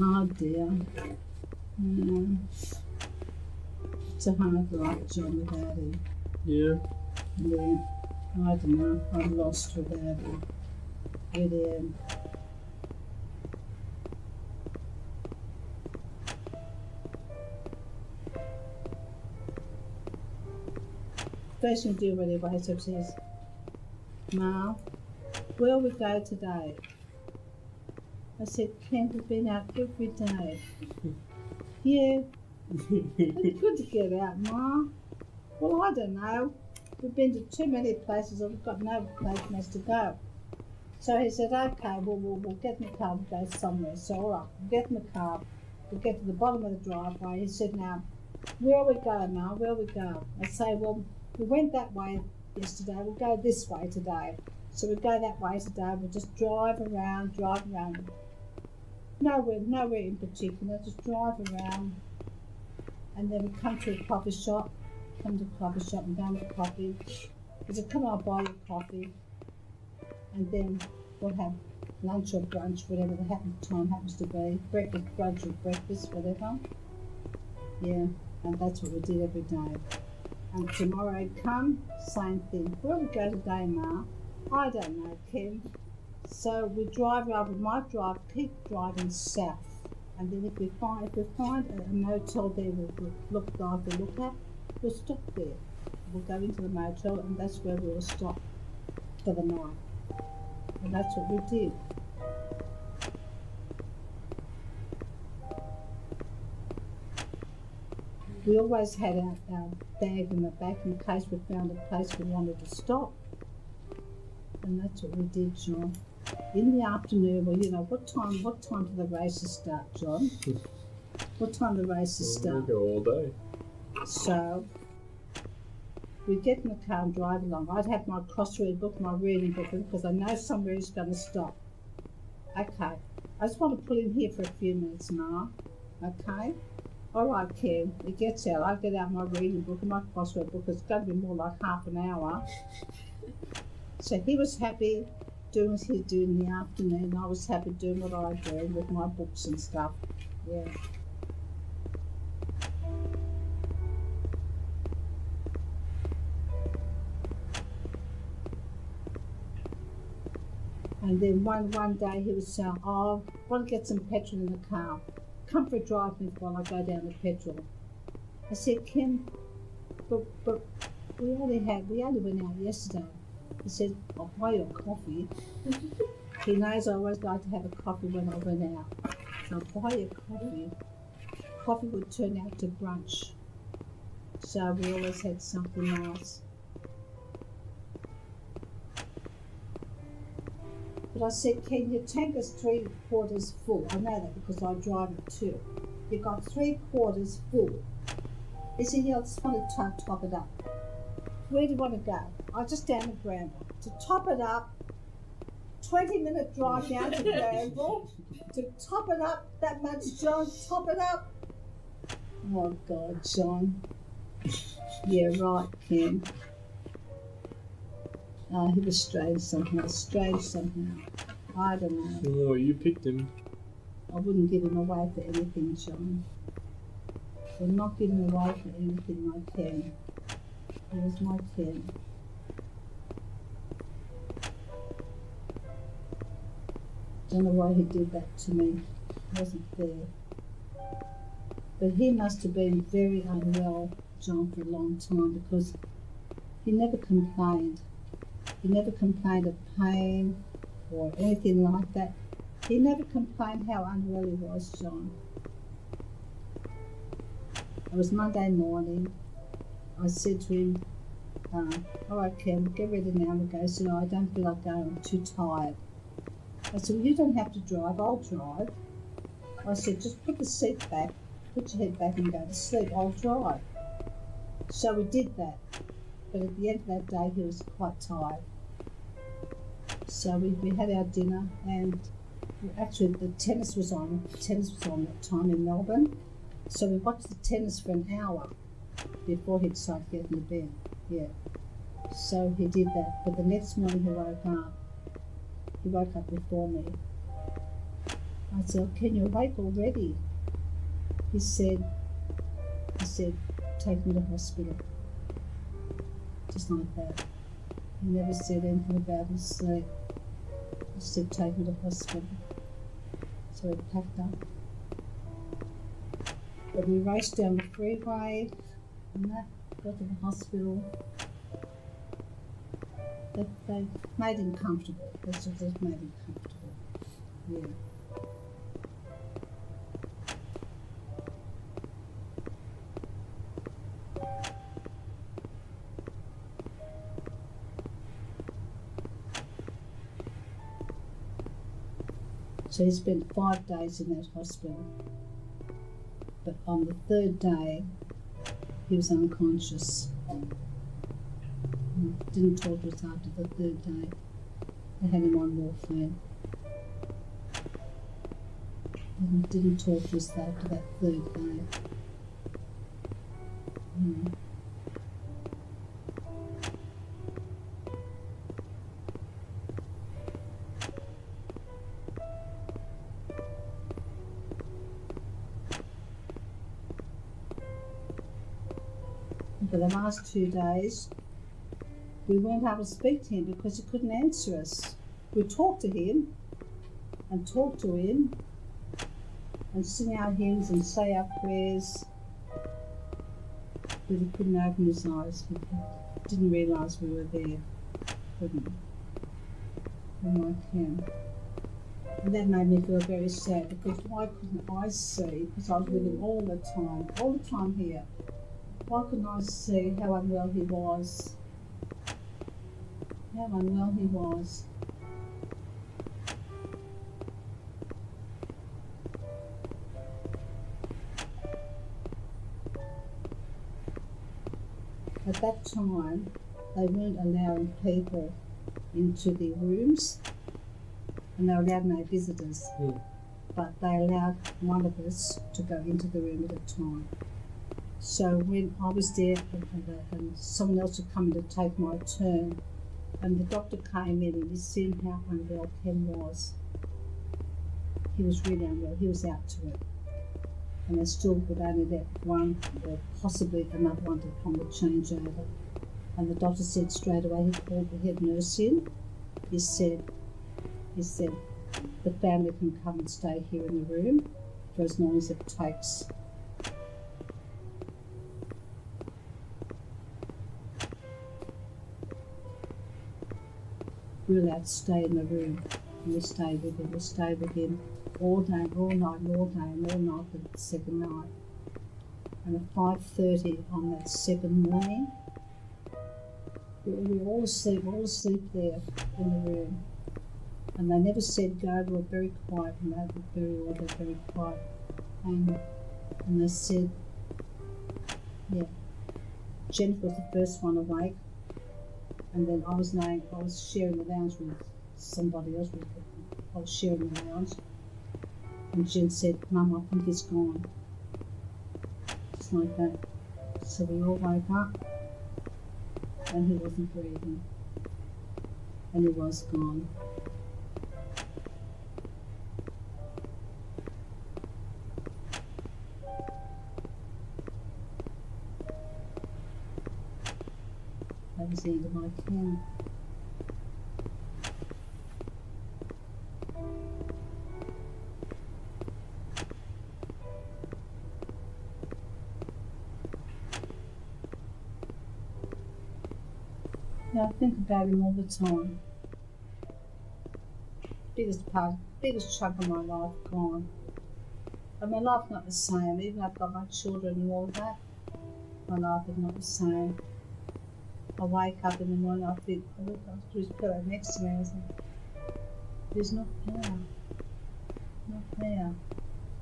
Oh dear. It's a hard life, John, without him. Yeah. Yeah. I don't know. I'm lost without him. Really am. First thing do when he wakes up says, Ma, where we go today? I said, Kent has been out every day. Yeah, it's good to get out, Ma. Well, I don't know. We've been to too many places and we've got no place else to go. So he said, okay, well, we'll get in the car and go somewhere. So, all right, we'll get in the car, we'll get to the bottom of the driveway. He said, now, where we go, Ma, where we go? I say, well, we went that way yesterday, we'll go this way today. So we go that way today, we'll just drive around. Nowhere in particular, just drive around, and then we come to a coffee shop, and down with coffee. He said, come on, I'll buy you coffee, and then we'll have lunch or brunch, whatever the time happens to be, breakfast, brunch or breakfast, whatever. Yeah, and that's what we did every day. And tomorrow I'd come, same thing. Where we go today, Ma? I don't know, Kim. So we might keep driving south. And then if we find a motel there we'll look at, we'll stop there. We'll go into the motel, and that's where we'll stop for the night. And that's what we did. We always had our bag in the back in case we found a place we wanted to stop. And that's what we did, John. In the afternoon, well, you know, what time do the races start, John? What time do the races start? We go all day. So we get in the car and drive along. I'd have my crossword book, my reading book, because I know somewhere he's going to stop. Okay, I just want to pull in here for a few minutes, Ma. Okay? All right, Ken. He gets out. I get out my reading book and my crossword book. It's going to be more like half an hour. So he was happy doing what he'd do in the afternoon. I was happy doing what I do with my books and stuff. Yeah. And then one day he was saying, oh, I want to get some petrol in the car. Come for a drive with me while I go down to petrol. I said, Kim, but we only went out yesterday. He said, I'll buy you a coffee. He knows I always like to have a coffee when I went out. So I'll buy you a coffee. Coffee would turn out to brunch. So we always had something nice. But I said, Ken, your tank is 3/4 full. I know that because I drive it too. You've got 3/4 full. He said, yeah, I just want to top it up. Where do you want to go? I just down to Granville. To top it up, 20-minute drive down to Granville. To top it up that much, John, top it up. Oh, God, John. Yeah, right, Ken. He was strange somehow. I don't know. Oh, you picked him. I wouldn't give him away for anything, John. I'm not giving him away for anything I can. He was my Ken. Don't know why he did that to me. It wasn't fair. But he must have been very unwell, John, for a long time because he never complained. He never complained of pain or anything like that. He never complained how unwell he was, John. It was Monday morning. I said to him, all right, Ken, get ready now and go. He said, I don't feel like going, I'm too tired. I said, well, you don't have to drive, I'll drive. I said, just put the seat back, put your head back and go to sleep, I'll drive. So we did that. But at the end of that day, he was quite tired. So we had our dinner, and actually the tennis was on. Tennis was on that time in Melbourne. So we watched the tennis for an hour before he decided to get into bed. Yeah. So he did that. But the next morning he woke up. He woke up before me. I said, can you awake already? He said, take me to hospital. Just like that. He never said anything about his sleep. He said, take me to hospital. So we packed up. But we raced down the freeway and that, got to the hospital. They made him comfortable. That's what they made him comfortable. Yeah. So he spent 5 days in that hospital. But on the 3rd day, he was unconscious. Didn't talk to us after the 3rd day. They had him on morphine. and didn't talk to us after that third day. For the last 2 days, we weren't able to speak to him because he couldn't answer us. We talked to him and talked to him and sing our hymns and say our prayers, but he couldn't open his eyes. He didn't realise we were there. Couldn't. Like him. And that made me feel very sad because why couldn't I see, because I was with him all the time here, why couldn't I see how unwell he was? How unwell he was. At that time, they weren't allowing people into the rooms, and they allowed no visitors. But they allowed one of us to go into the room at a time. So when I was there and someone else had come to take my turn, and the doctor came in and he seen how unwell Ken was. He was really unwell, he was out to it. And they still would only let one or possibly another one to come to change over. And the doctor said straight away, he called the head nurse in. He said, the family can come and stay here in the room for as long as it takes. We were allowed to stay in the room, and we stayed with him. We stayed with him all day, all night, and all day, and all night for the second night. And at 5:30 on that second morning, we were all asleep there in the room. And they never said go, we were very quiet, and they were very orderly, very quiet. And they said, Jennifer was the first one awake. And then I was sharing the lounge with somebody else. I was sharing the lounge. And Jen said, Mum, I think he's gone. Just like that. So we all woke up and he wasn't breathing. And he was gone. That was the end of my Ken. Yeah, I think about him all the time. Biggest chunk of my life gone. And my life's not the same, even though I've got my children and all that, my life is not the same. I wake up in the morning, I think, I look up to his pillow next to me and I think, he's not there. Not there.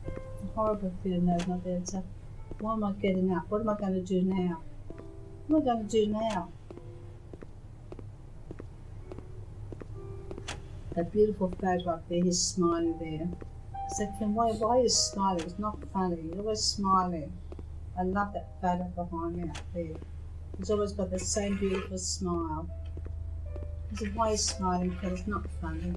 It's a horrible feeling that he's not there. So, why am I getting up? What am I going to do now? What am I going to do now? That beautiful photograph there, he's smiling there. I said, Ken, why are you smiling? It's not funny. You're always smiling. I love that photo behind me up there. He's always got the same beautiful smile. I said, why are you smiling? Ken, it's not funny.